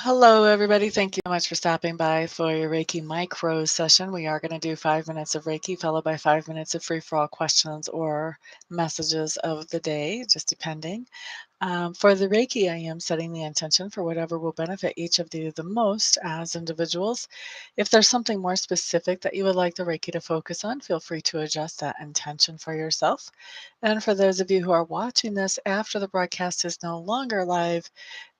Hello, everybody. Thank you so much for stopping by for your Reiki micro session. We are going to do 5 minutes of Reiki, followed by 5 minutes of free for all questions or messages of the day, just depending. For the Reiki, I am setting the intention for whatever will benefit each of you the most as individuals. If there's something more specific that you would like the Reiki to focus on, feel free to adjust that intention for yourself. And for those of you who are watching this after the broadcast is no longer live,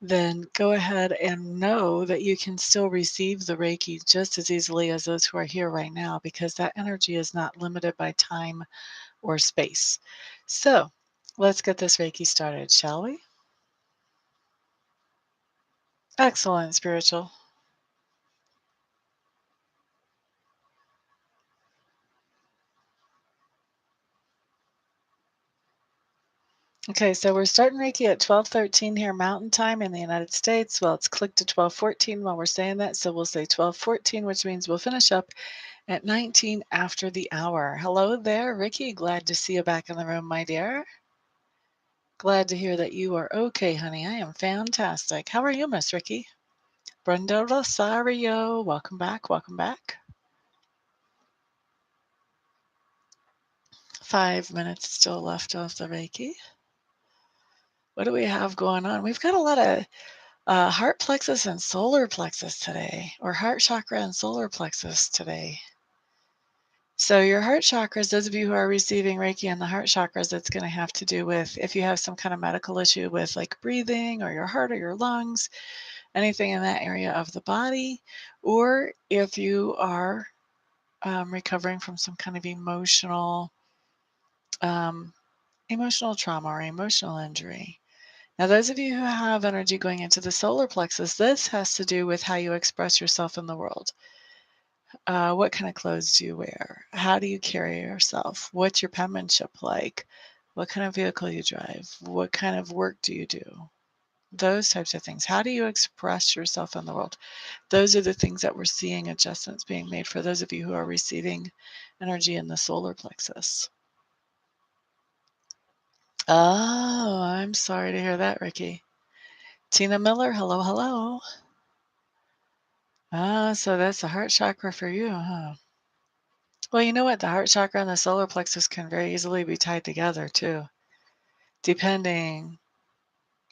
then go ahead and know that you can still receive the Reiki just as easily as those who are here right now, because that energy is not limited by time or space. So let's get this Reiki started, shall we? Excellent, spiritual. Okay, so we're starting Reiki at 12:13 here Mountain Time in the United States. Well, it's clicked to 12:14 while we're saying that, so we'll say 12:14, which means we'll finish up at 19 after the hour. Hello there, Ricky. Glad to see you back in the room, my dear. Glad to hear that you are okay, honey. I am fantastic. How are you, Miss Ricky? Brenda Rosario, welcome back. Welcome back. 5 minutes still left of the Reiki. What do we have going on? We've got a lot of heart plexus and solar plexus today, or heart chakra and solar plexus today. So your heart chakras, those of you who are receiving Reiki and the heart chakras, it's going to have to do with if you have some kind of medical issue with like breathing or your heart or your lungs, anything in that area of the body, or if you are recovering from some kind of um, emotional trauma or emotional injury. Now, those of you who have energy going into the solar plexus, this has to do with how you express yourself in the world. What kind of clothes do you wear? How do you carry yourself? What's your penmanship like? What kind of vehicle you drive? What kind of work do you do? Those types of things. How do you express yourself in the world? Those are the things that we're seeing adjustments being made for those of you who are receiving energy in the solar plexus. Oh, I'm sorry to hear that, Ricky. Tina Miller, hello, hello. Ah, so that's the heart chakra for you, huh? Well, you know what? The heart chakra and the solar plexus can very easily be tied together too, depending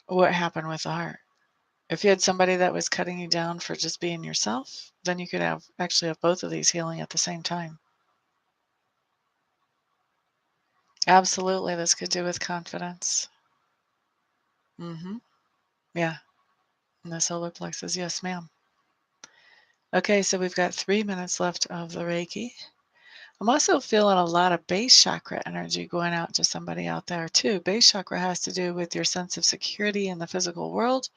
what happened with the heart. If you had somebody that was cutting you down for just being yourself, then you could actually have both of these healing at the same time. Absolutely, this could do with confidence. Mm-hmm. Yeah, and the solar plexus, yes, ma'am. Okay, so we've got 3 minutes left of the Reiki. I'm also feeling a lot of base chakra energy going out to somebody out there too. Base chakra has to do with your sense of security in the physical world.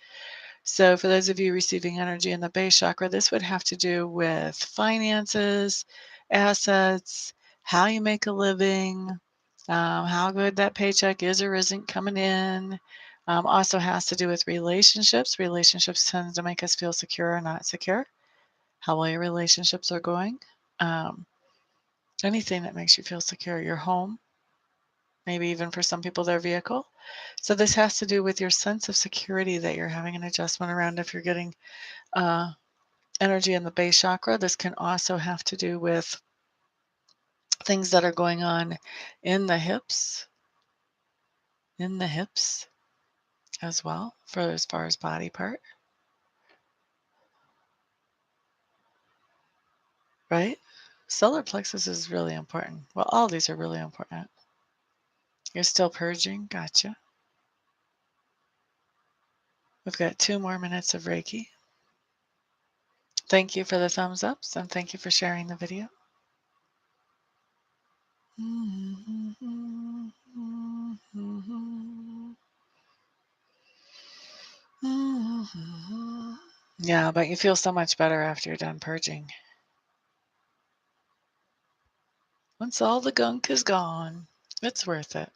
So for those of you receiving energy in the base chakra, this would have to do with finances, assets, how you make a living, how good that paycheck is or isn't coming in. Also has to do with relationships. Relationships tend to make us feel secure or not secure. How well your relationships are going. Um, Anything that makes you feel secure, your home, maybe even for some people, their vehicle. So this has to do with your sense of security that you're having an adjustment around if you're getting uh, energy in the base chakra. This can also have to do with things that are going on in the hips, as well, for as far as body part, right? Solar plexus is really important. Well, all these are really important. You're still purging, gotcha. We've got 2 more minutes of Reiki. Thank you for the thumbs ups and thank you for sharing the video. Yeah, but you feel so much better after you're done purging. Once all the gunk is gone, it's worth it.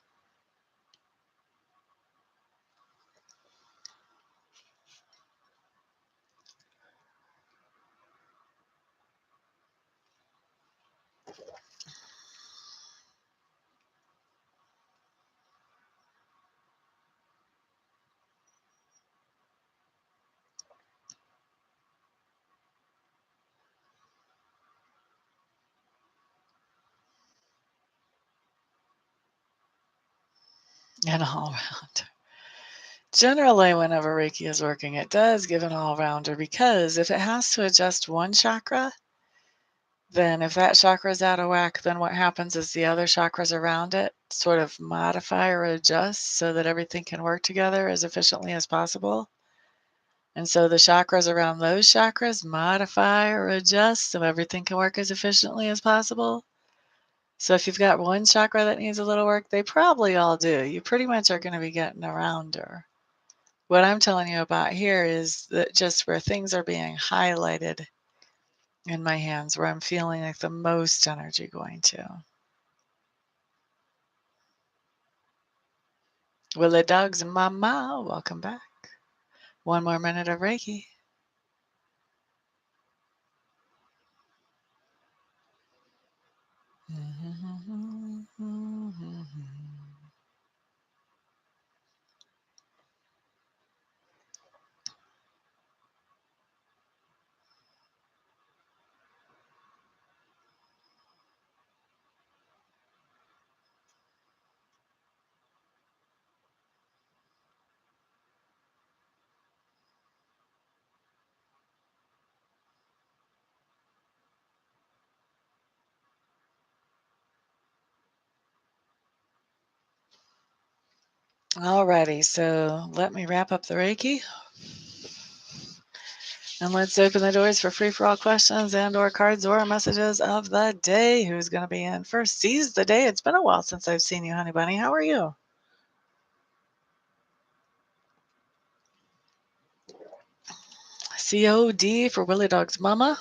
An all-rounder. Generally, whenever Reiki is working, it does give an all-rounder, because if it has to adjust one chakra, then if that chakra is out of whack, then what happens is the other chakras around it sort of modify or adjust so that everything can work together as efficiently as possible. And so the chakras around those chakras modify or adjust so everything can work as efficiently as possible. So if you've got one chakra that needs a little work, they probably all do. You pretty much are going to be getting a rounder. What I'm telling you about here is that just where things are being highlighted in my hands, where I'm feeling like the most energy going to. Willie Dogs and Mama, welcome back. One more minute of Reiki. Alrighty, so let me wrap up the Reiki. And let's open the doors for free-for-all questions and or cards or messages of the day. Who's going to be in first? Seize the day. It's been a while since I've seen you, honey bunny. How are you? COD for Willie Dog's Mama.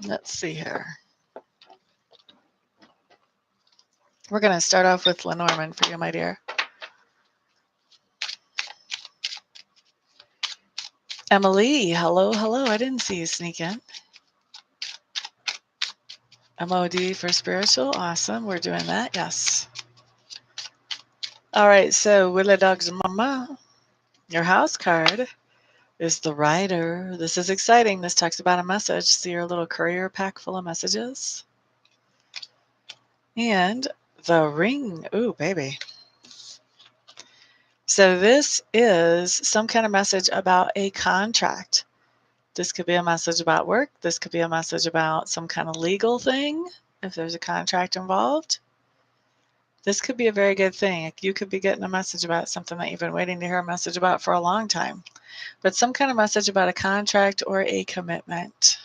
Let's see here. We're going to start off with Lenormand for you, my dear. Emily, hello, hello. I didn't see you sneak in. MOD for spiritual. Awesome. We're doing that. Yes. All right. So, Willie Dog's Mama, your house card is the Rider. This is exciting. This talks about a message. See your little courier pack full of messages. And the Ring. Ooh, baby. So this is some kind of message about a contract. This could be a message about work. This could be a message about some kind of legal thing, if there's a contract involved. This could be a very good thing. You could be getting a message about something that you've been waiting to hear a message about for a long time. But some kind of message about a contract or a commitment.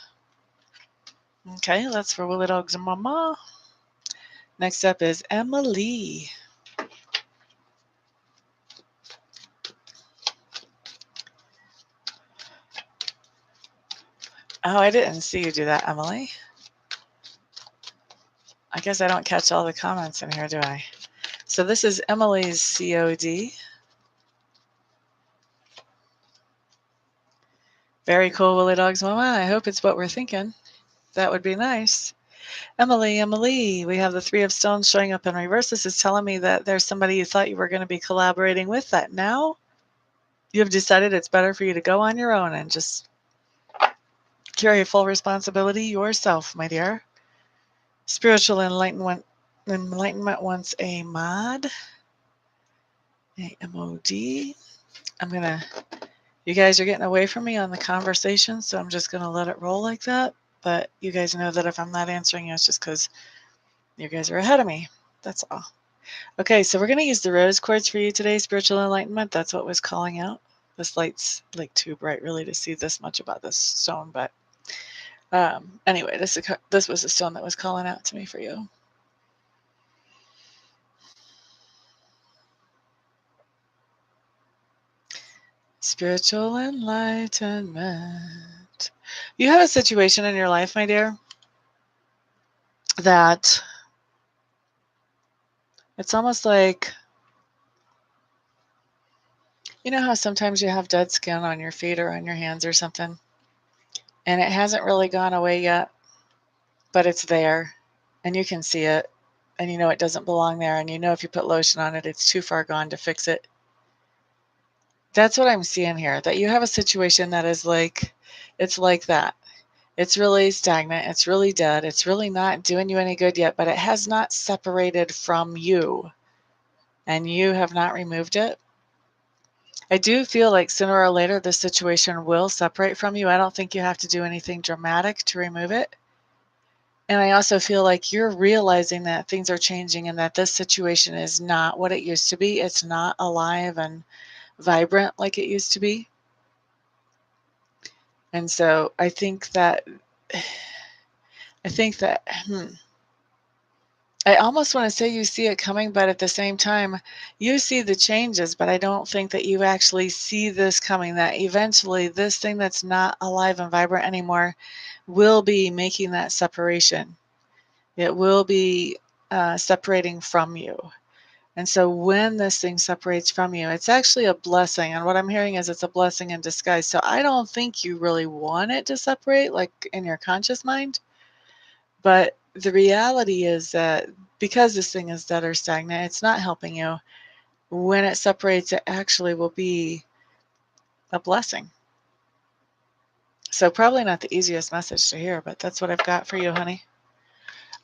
Okay, that's for Willie Dogs and Mama. Next up is Emily. Oh, I didn't see you do that, Emily. I guess I don't catch all the comments in here, do I? So this is Emily's COD. Very cool, Willie Dogs Mama. I hope it's what we're thinking. That would be nice. Emily, we have the Three of Stones showing up in reverse. This is telling me that there's somebody you thought you were going to be collaborating with that now you have decided it's better for you to go on your own and just carry full responsibility yourself, my dear. Spiritual enlightenment wants a mod. A MOD. You guys are getting away from me on the conversation, so I'm just going to let it roll like that. But you guys know that if I'm not answering you, it's just because you guys are ahead of me. That's all. Okay, so we're going to use the rose quartz for you today, spiritual enlightenment. That's what was calling out. This light's like too bright really to see this much about this stone, but anyway, this was a stone that was calling out to me for you. Spiritual enlightenment. You have a situation in your life, my dear, that it's almost like, you know how sometimes you have dead skin on your feet or on your hands or something, and it hasn't really gone away yet, but it's there, and you can see it, and you know it doesn't belong there, and you know if you put lotion on it, it's too far gone to fix it. That's what I'm seeing here, that you have a situation that is like, it's like that. It's really stagnant. It's really dead. It's really not doing you any good yet, but it has not separated from you. and you have not removed it, I do feel like sooner or later this situation will separate from you. I don't think you have to do anything dramatic to remove it. And I also feel like you're realizing that things are changing and that this situation is not what it used to be. It's not alive and vibrant like it used to be. And so I think that I almost want to say you see it coming, but at the same time, you see the changes, but I don't think that you actually see this coming, that eventually this thing that's not alive and vibrant anymore will be making that separation. It will be separating from you. And so when this thing separates from you, it's actually a blessing. And what I'm hearing is it's a blessing in disguise. So I don't think you really want it to separate, like in your conscious mind. But the reality is that because this thing is dead or stagnant, it's not helping you. When it separates, it actually will be a blessing. So probably not the easiest message to hear, but that's what I've got for you, honey.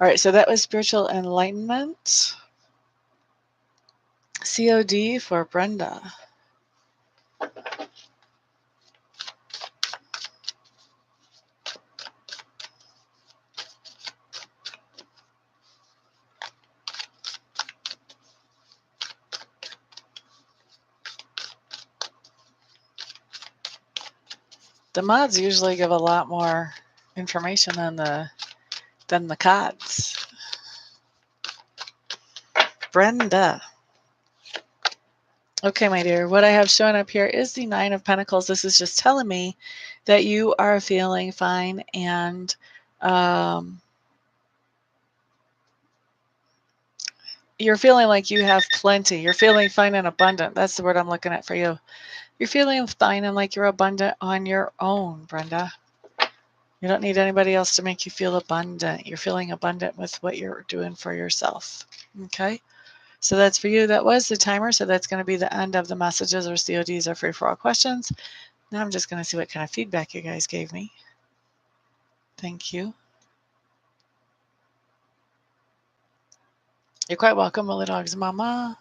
All right, so that was spiritual enlightenment. COD for Brenda. The mods usually give a lot more information than the cods. Brenda. Okay, my dear, what I have shown up here is the Nine of Pentacles. This is just telling me that you are feeling fine and you're feeling like you have plenty. You're feeling fine and abundant. That's the word I'm looking at for you. You're feeling fine and like you're abundant on your own, Brenda. You don't need anybody else to make you feel abundant. You're feeling abundant with what you're doing for yourself. Okay? So that's for you. That was the timer. So that's going to be the end of the messages or CODs or free for all questions. Now I'm just going to see what kind of feedback you guys gave me. Thank you. You're quite welcome, Willie Dog's mama.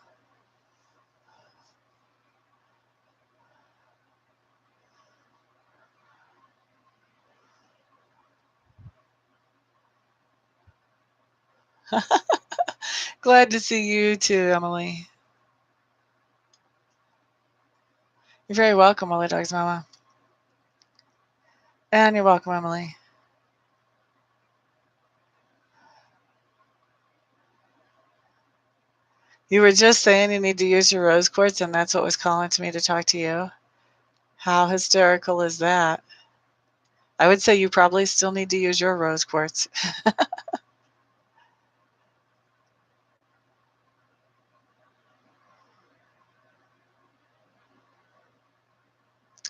Glad to see you too, Emily. You're very welcome, Willie Dog's mama. And you're welcome, Emily. You were just saying you need to use your rose quartz, and that's what was calling to me to talk to you. How hysterical is that? I would say you probably still need to use your rose quartz.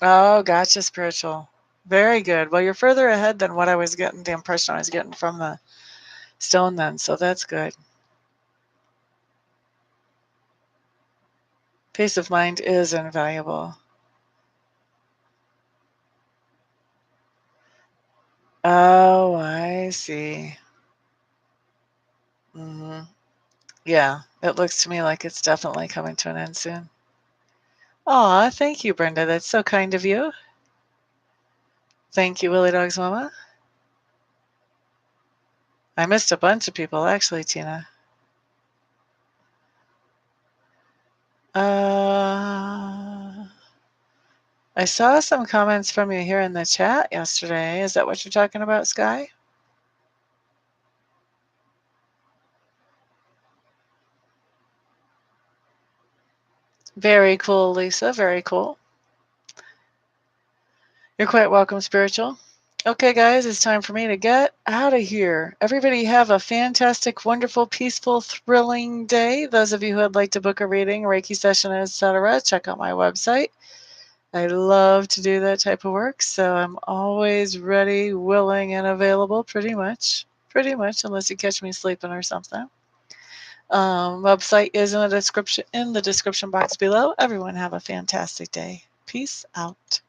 Oh, gotcha, spiritual. Very good. Well, you're further ahead than what I was getting, the impression I was getting from the stone then, so that's good. Peace of mind is invaluable. Oh, I see. Yeah, it looks to me like it's definitely coming to an end soon. Aw, thank you, Brenda. That's so kind of you. Thank you, Willie Dog's mama. I missed a bunch of people, actually, Tina. I saw some comments from you here in the chat yesterday. Is that what you're talking about, Sky? Very cool, Lisa. Very cool. You're quite welcome, Spiritual. Okay, guys, it's time for me to get out of here. Everybody have a fantastic, wonderful, peaceful, thrilling day. Those of you who would like to book a reading, Reiki session, etc., check out my website. I love to do that type of work, so I'm always ready, willing, and available pretty much, unless you catch me sleeping or something. Website is in the description box below. Everyone have a fantastic day. Peace out.